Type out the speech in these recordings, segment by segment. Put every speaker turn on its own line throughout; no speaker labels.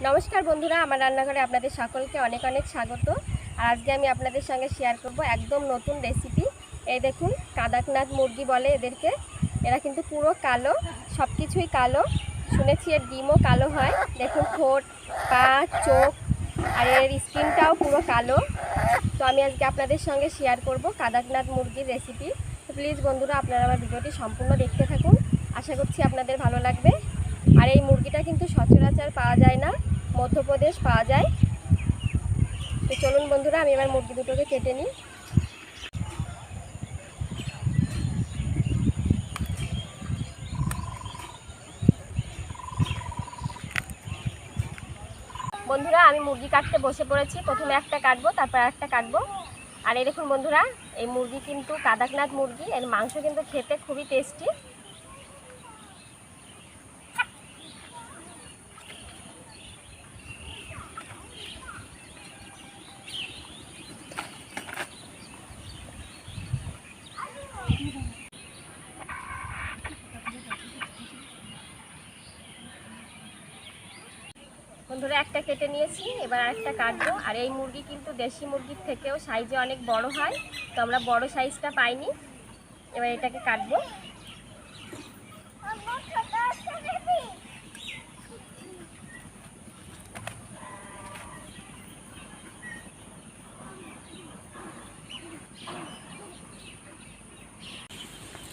নমস্কার বন্ধুরা, আমার রান্নাঘরে আপনাদের সকলকে অনেক অনেক স্বাগত। আর আজকে আমি আপনাদের সঙ্গে শেয়ার করব একদম নতুন রেসিপি। এই দেখুন, কাদাকনাথ মুরগি বলে এদেরকে। এরা কিন্তু পুরো কালো, সব কিছুই কালো। শুনেছি এর ডিমও কালো হয়। দেখুন, ঠোঁট, পা, চোখ আর এর স্কিনটাও পুরো কালো। তো আমি আজকে আপনাদের সঙ্গে শেয়ার করব কাদাকনাথ মুরগির রেসিপি। তো প্লিজ বন্ধুরা, আপনারা আমার ভিডিওটি সম্পূর্ণ দেখতে থাকুন। আশা করছি আপনাদের ভালো লাগবে। আর এই মুরগিটা কিন্তু সচরাচর পাওয়া যায় না, মধ্যপ্রদেশ পাওয়া যায়। তো চলুন বন্ধুরা, আমি এবার মুরগি দুটোকে কেটে নিই। বন্ধুরা, আমি মুরগি কাটতে বসে পড়েছি। প্রথমে একটা কাটবো, তারপর একটা কাটবো। আর এই দেখুন বন্ধুরা, এই মুরগি কিন্তু কাদাকনাথ মুরগি, এর মাংস কিন্তু খেতে খুবই টেস্টি। বন্ধুরা, একটা কেটে নিয়েছি, এবার আরেকটা কাটবো। আর এই মুরগি কিন্তু দেশি মুরগির থেকেও সাইজে অনেক বড় হয়, তো আমরা বড় সাইজটা পাইনি। এবার এটাকে কাটবো।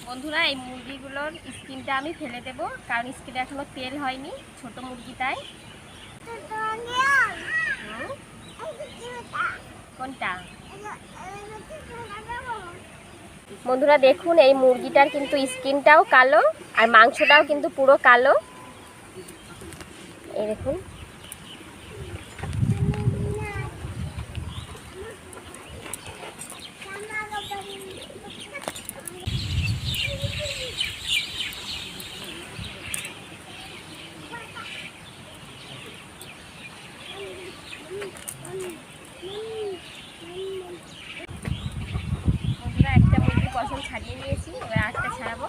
বন্ধুরা, এই মুরগিগুলোর স্কিনটা আমি ফেলে দেবো, কারণ স্কিনে এখনো তেল হয়নি, ছোট মুরগি তাই। কোনটা? বন্ধুরা দেখুন, এই মুরগিটার কিন্তু স্কিনটাও কালো আর মাংসটাও কিন্তু পুরো কালো। এই দেখুন, বন্ধুরা একটা মুরগি পশম ছাড়িয়ে নিয়েছি, এবার আরেকটা ছাড়াবো।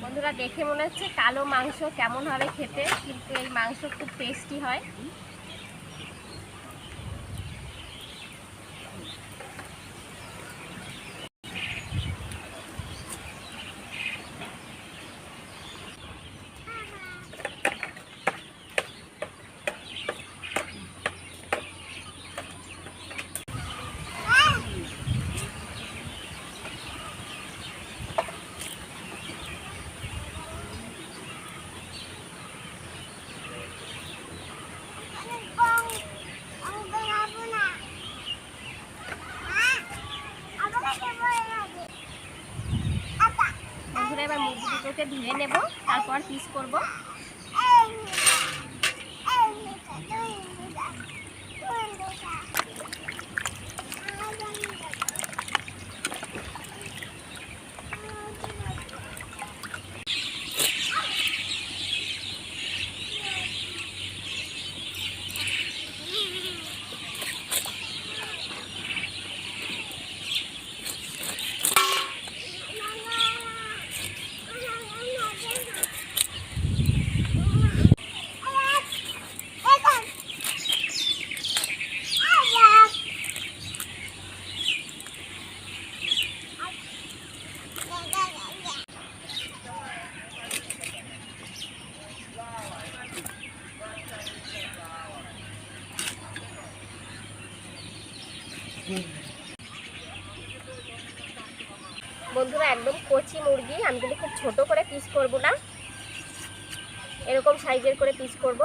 বন্ধুরা দেখে মনে হচ্ছে কালো মাংস কেমন হবে খেতে, কিন্তু এই মাংস খুব টেস্টি হয়। এবার মুরগি দুটোকে ধুয়ে নেব, তারপর পিস করব। বন্ধুরা একদম কচি মুরগি, আমি কিন্তু খুব ছোট করে পিস করব না, এরকম সাইজের করে পিস করব।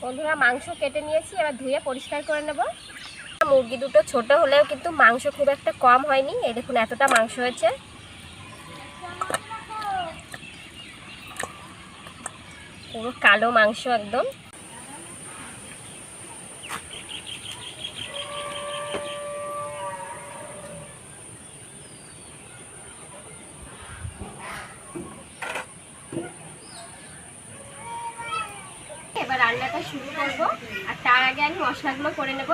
বন্ধুরা মাংস কেটে নিয়েছি, এবার ধুয়ে পরিষ্কার করে নেব। মুরগি দুটো ছোট হলেও কিন্তু মাংস খুব একটা কম হয়নি। এই দেখুন এতটা মাংস হয়েছে। পুরো কালো মাংস একদম। এবার রান্নাটা শুরু করব, আর তার আগে আমি মশলাগুলো করে নেব।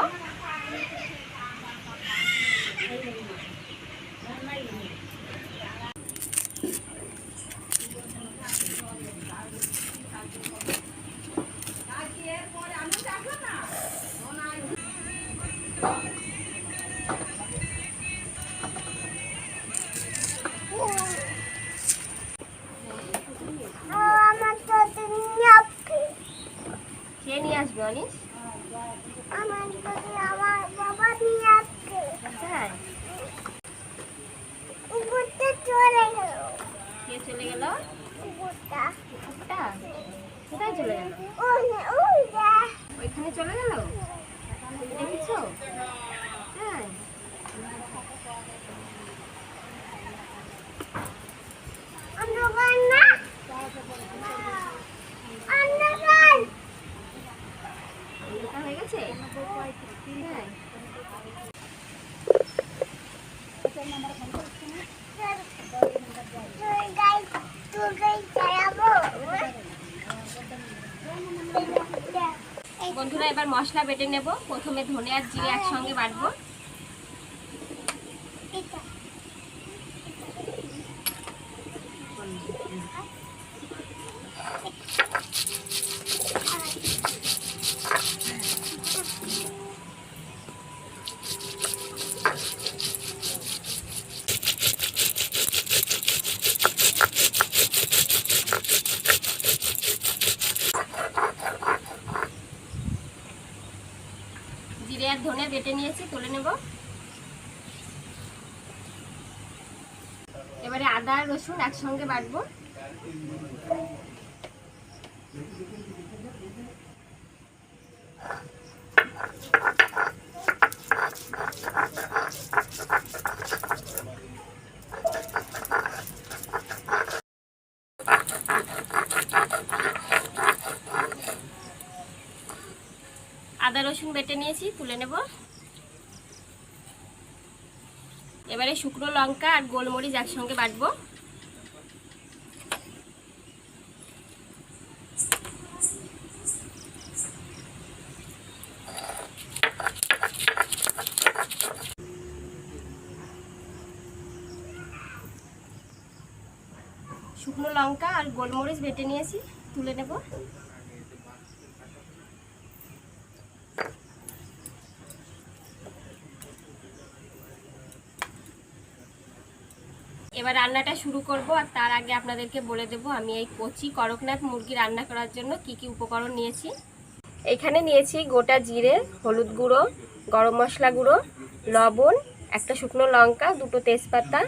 কে নিয়ে আসবে অনিশ?
আমার বাবা নিয়ে আসছে।
হ্যাঁ,
কুকুরটা চলে গেল।
কে চলে গেল?
কুকুরটা
কুকুরটা কোথায় চলে গেল? ওইখানে চলে গেল, দেখেছো? হ্যাঁ, অন্ধকার হয়ে গেছে। হ্যাঁ, বন্ধুরা এবার মশলা বেটে নেব। প্রথমে ধনে আর জিরে একসঙ্গে বাটবো। জিরে আর ধনে বেটে নিয়েছি, তুলে নেব। এবারে আদা আর রসুন একসঙ্গে বাটবো। আদা রসুন বেটে নিয়েছি, তুলে নেব। এবারে শুকনো লঙ্কা আর গোলমরিচ একসঙ্গে বাটবো। শুকনো লঙ্কা আর গোলমরিচ বেটে নিয়েছি, তুলে নেব। এবার রান্নাটা শুরু করব, আর তার আগে আপনাদেরকে বলে দেব আমি এই কচি করকনাথ মুরগি রান্না করার জন্য কি কি উপকরণ নিয়েছি। এখানে নিয়েছি গোটা জিরে, হলুদ গুঁড়ো, গরম মশলা গুঁড়ো, লবণ, একটা শুকনো লঙ্কা, দুটো তেজপাতা,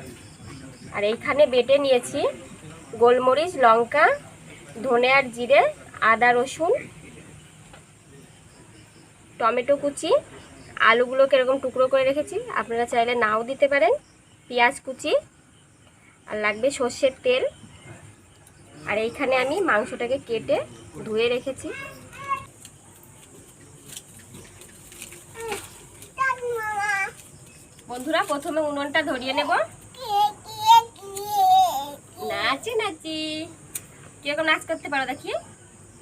আর এইখানে বেটে নিয়েছি গোলমরিচ, লঙ্কা, ধনে আর জিরে, আদা রসুন, টমেটো কুচি, আলুগুলোকে এরকম টুকরো করে রেখেছি, আপনারা চাইলে নাও দিতে পারেন, পেঁয়াজ কুচি, আর লাগবে সর্ষের তেল। আর এইখানে আমি মাংসটাকে কেটে ধুয়ে রেখেছি। বন্ধুরা প্রথমে উনুনটা ধরিয়ে নেব। নাচি নাচি, কিরকম নাচ করতে পারো দেখি,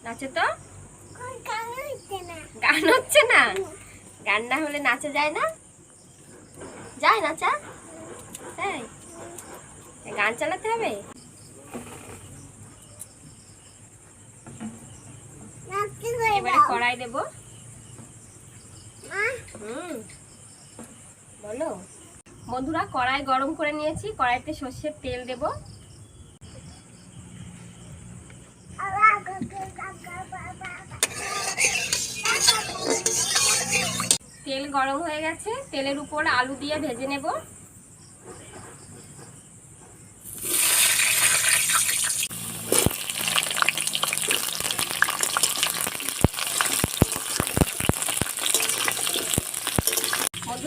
নাচো তো। গান হচ্ছে না? গান না হলে নাচা যায় না? যায় নাচা? তাই গান চালাতে হবে। এবারে কড়াই দেব। বলো। বন্ধুরা কড়াই গরম করে নিয়েছি, কড়াইতে সর্ষের তেল দেব। তেল গরম হয়ে গেছে, তেলের উপর আলু দিয়ে ভেজে নেব।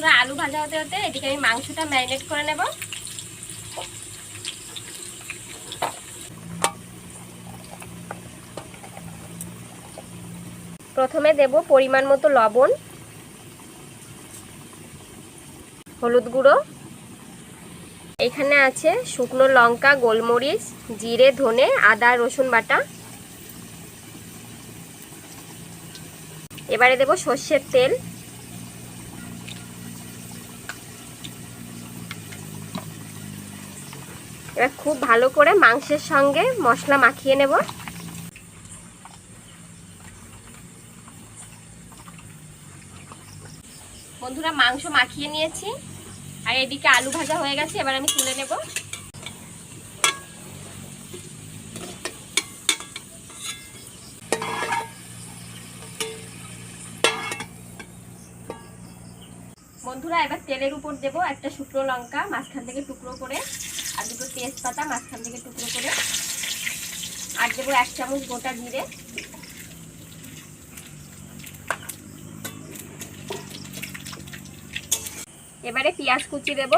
বন্ধুরা আলু ভাজা হতে হতে এদিকে আমি মাংসটা ম্যারিনেট করে নেব। প্রথমে দেব পরিমাণ মতো লবণ, হলুদ গুঁড়ো, এখানে আছে শুকনো লঙ্কা, গোলমরিচ, জিরে, ধনে, আদা, রসুন বাটা। এবারে দেব সর্ষের তেল, এবার খুব ভালো করে মাংসের সঙ্গে মশলা মাখিয়ে নেব। বন্ধুরা মাংস মাখিয়ে নিয়েছি আর এদিকে আলু ভাজা হয়ে গেছে, এবার আমি তুলে নেব। বন্ধুরা এবার তেলের উপর দেব একটা শুকনো লঙ্কা মাঝখান থেকে টুকরো করে, আর দুটো তেজপাতা মাঝখান থেকে টুকরো করে, আর দেবো 1 চামচ গোটা জিরে। এবারে পেঁয়াজ কুচি দেব।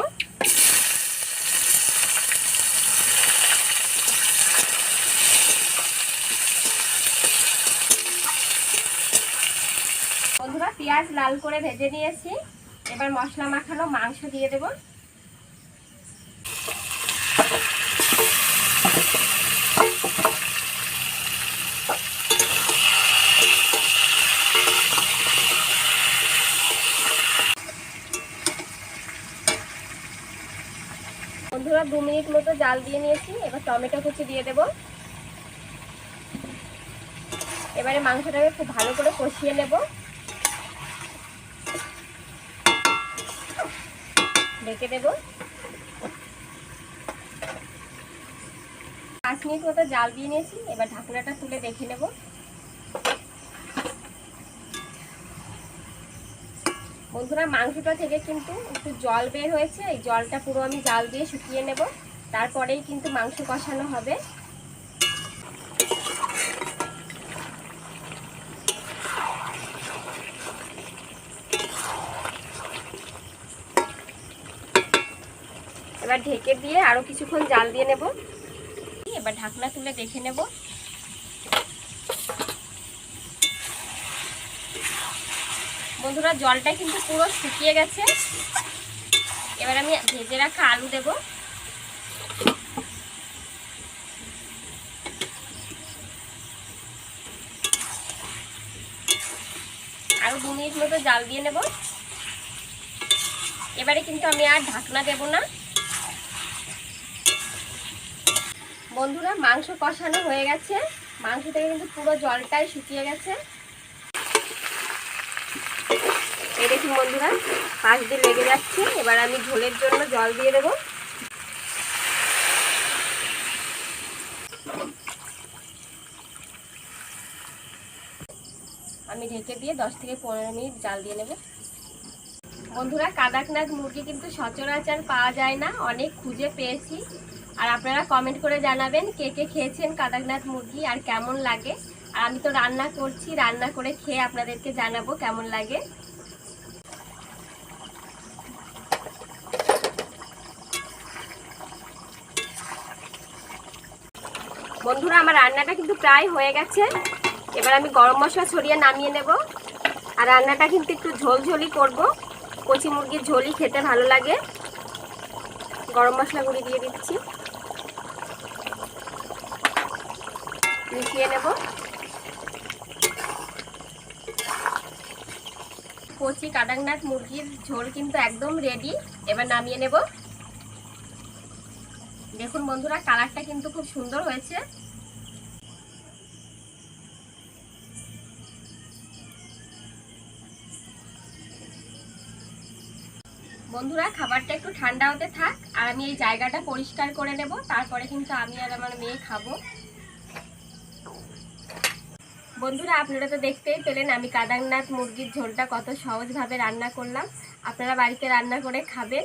বন্ধুরা পেঁয়াজ লাল করে ভেজে নিয়েছি, এবার মশলা মাখানো মাংস দিয়ে দেব। বন্ধুরা 2 মিনিট মতো জাল দিয়ে নিয়েছি, এবার টমেটো কুচি দিয়ে দেব। এবারে মাংসটাকে খুব ভালো করে কষিয়ে নেব। ঢেকে দেব। 5 মিনিট মতো জাল দিয়ে নিয়েছি, এবার ঢাকনাটা তুলে দেখে নেব। বন্ধুরা মাংসটা থেকে কিন্তু একটু জল বের হয়েছে, এই জলটা পুরো আমি জাল দিয়ে শুকিয়ে নেব, তারপরেই কিন্তু মাংস কষানো হবে। এবার ঢেকে দিয়ে আরো কিছুক্ষণ জাল দিয়ে নেব। এবার ঢাকনা তুলে দেখে নেব। বন্ধুরা জলটা কিন্তু পুরো শুকিয়ে গেছে, এবার আমি ভেজে রাখা আলু দেব। আরো 2 মিনিট মতো জাল দিয়ে নেব। এবারে কিন্তু আমি আর ঢাকনা দেব না। বন্ধুরা মাংস কষানো হয়ে গেছে, মাংস থেকে কিন্তু পুরো জলটাই শুকিয়ে গেছে। এই দেখুন বন্ধুরা পাশ দিয়ে লেগে যাচ্ছে, এবার আমি ঝোলের জন্য জল দিয়ে দেব। আমি ঢেকে দিয়ে 10 থেকে 15 মিনিট জাল দিয়ে নেব। বন্ধুরা কাদাকনাথ মুরগি কিন্তু সচরাচর পাওয়া যায় না, অনেক খুঁজে পেয়েছি। আর আপনারা কমেন্ট করে জানাবেন কে কে খেয়েছেন কাদাকনাথ মুরগি আর কেমন লাগে। আর আমি তো রান্না করছি, রান্না করে খেয়ে আপনাদেরকে জানাবো কেমন লাগে। বন্ধুরা আমার রান্নাটা কিন্তু প্রায় হয়ে গেছে, এবার আমি গরম মশলা ছড়িয়ে নামিয়ে নেব। আর রান্নাটা কিন্তু একটু ঝোলঝোলি করব, কচি মুরগির ঝোলই খেতে ভালো লাগে। গরম মশলা গুঁড়ি দিয়ে দিচ্ছি, মিশিয়ে নেব। কচি কাদাকনাথ মুরগির ঝোল কিন্তু একদম রেডি, এবার নামিয়ে নেব। দেখুন বন্ধুরা কালারটা কিন্তু খুব সুন্দর হয়েছে। বন্ধুরা খাবারটা একটু ঠান্ডা হতে থাক, আর আমি এই জায়গাটা পরিষ্কার করে নেব, তারপরে কিন্তু আমি আর আমার মেয়ে খাবো। বন্ধুরা আপনারা তো দেখতেই পেলেন আমি কাদাকনাথ মুরগির ঝোলটা কত সহজভাবে রান্না করলাম। আপনারা বাড়িতে রান্না করে খাবেন।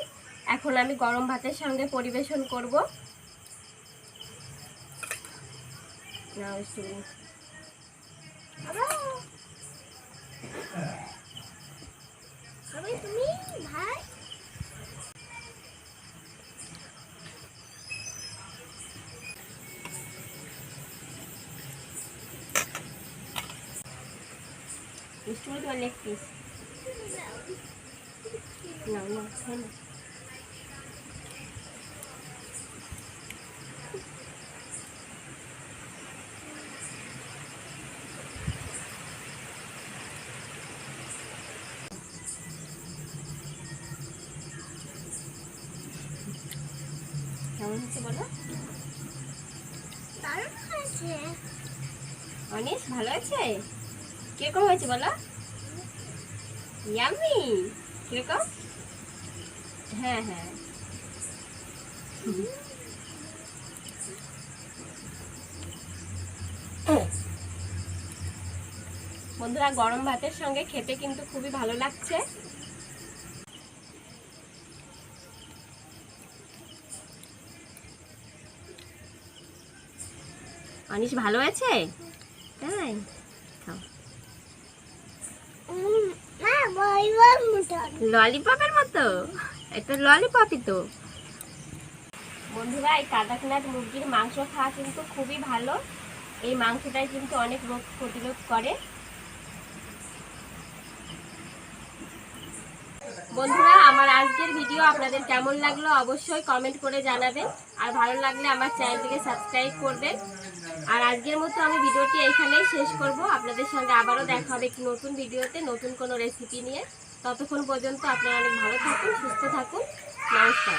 এখন আমি গরম ভাতের সঙ্গে পরিবেশন করব।
তুমি ভাত
মিষ্টি মুড়ি তোমার লেগ পিস না না খাই না। কেমন হচ্ছে বলো?
দারুণ হয়েছে।
অনিশ ভালো আছে? কিরকম হয়েছে বলো? ইয়াম্মি। কিরকম? হ্যাঁ হ্যাঁ। বন্ধুরা, গরম ভাতের সঙ্গে খেতে কিন্তু খুবই ভালো লাগছে। অনিশ ভালো আছে? তাই খাও।
মা বলবার মতন।
ললিপপের মতো? এটা ললিপপই তো। বন্ধুরা, এই কাদাকনাথ মুরগির মাংস খাওয়া কিন্তু খুবই ভালো। এই মাংসটাই কিন্তু অনেক রোগ প্রতিরোধ করে। বন্ধুরা, আমার আজকের ভিডিও আপনাদের কেমন লাগলো অবশ্যই কমেন্ট করে জানাবেন। আর ভালো লাগলে আমার চ্যানেলটিকে সাবস্ক্রাইব করবেন। আর আজকের মতো আমি ভিডিওটি এখানেই শেষ করব। আপনাদের সঙ্গে আবারও দেখা হবে একটি নতুন ভিডিওতে, নতুন কোনো রেসিপি নিয়ে। ততক্ষণ পর্যন্ত আপনারা অনেক ভালো থাকুন, সুস্থ থাকুন। নমস্কার।